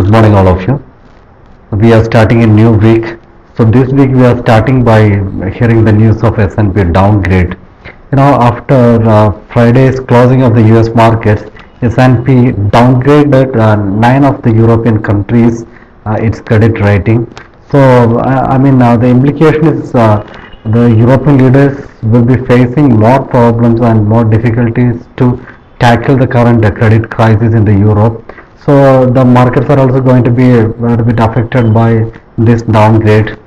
Good morning, all of you. We are starting a new week. So this week we are starting by hearing the news of S&P downgrade. After Friday's closing of the U.S. markets, S&P downgraded nine of the European countries its credit rating. So the implication is the European leaders will be facing more problems and more difficulties to tackle the current credit crisis in the Europe. So the markets are also going to be a little bit affected by this downgrade.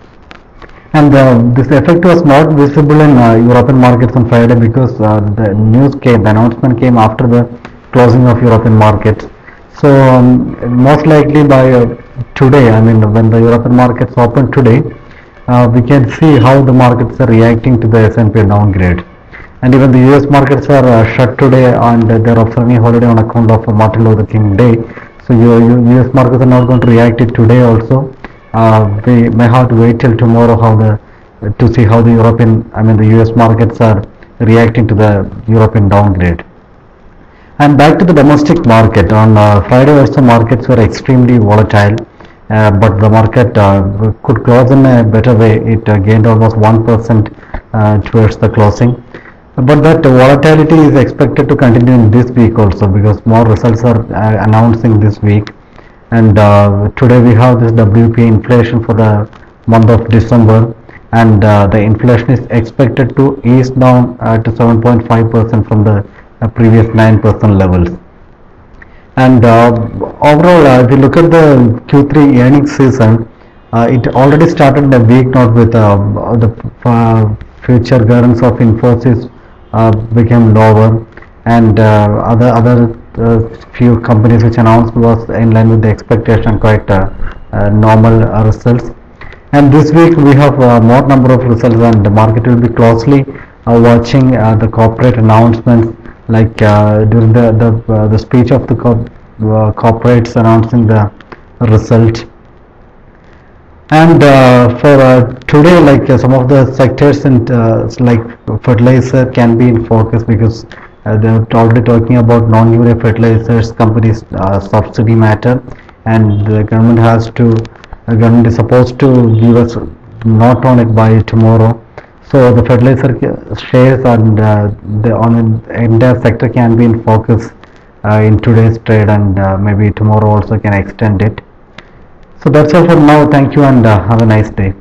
And this effect was not visible in European markets on Friday because the announcement came after the closing of European markets. So most likely by today, when the European markets open today, we can see how the markets are reacting to the S&P downgrade. And even the US markets are shut today and they're observing a holiday on account of Martin Luther King Day. So US markets are not going to react it today also. We may have to wait till tomorrow to see how the US markets are reacting to the European downgrade. And back to the domestic market. On Friday also markets were extremely volatile, but the market could close in a better way. It gained almost 1% towards the closing. But that volatility is expected to continue in this week also because more results are announcing this week. And today we have this WPI inflation for the month of December, and the inflation is expected to ease down to 7.5% from the previous 9% levels. And overall, if you look at the Q3 earnings season, it already started the week note with the future guidance of Infosys became lower, and other few companies which announced was in line with the expectation, quite normal results. And this week we have more number of results, and the market will be closely watching the corporate announcements, like during the speech of the corporates announcing the result. And for today, like some of the sectors and like fertilizer can be in focus because they're already talking about non-urea fertilizers companies subsidy matter, and the government is supposed to give us note on it by tomorrow. So the fertilizer shares and the entire sector can be in focus in today's trade, and maybe tomorrow also can extend it. So that's all for now. Thank you, and have a nice day.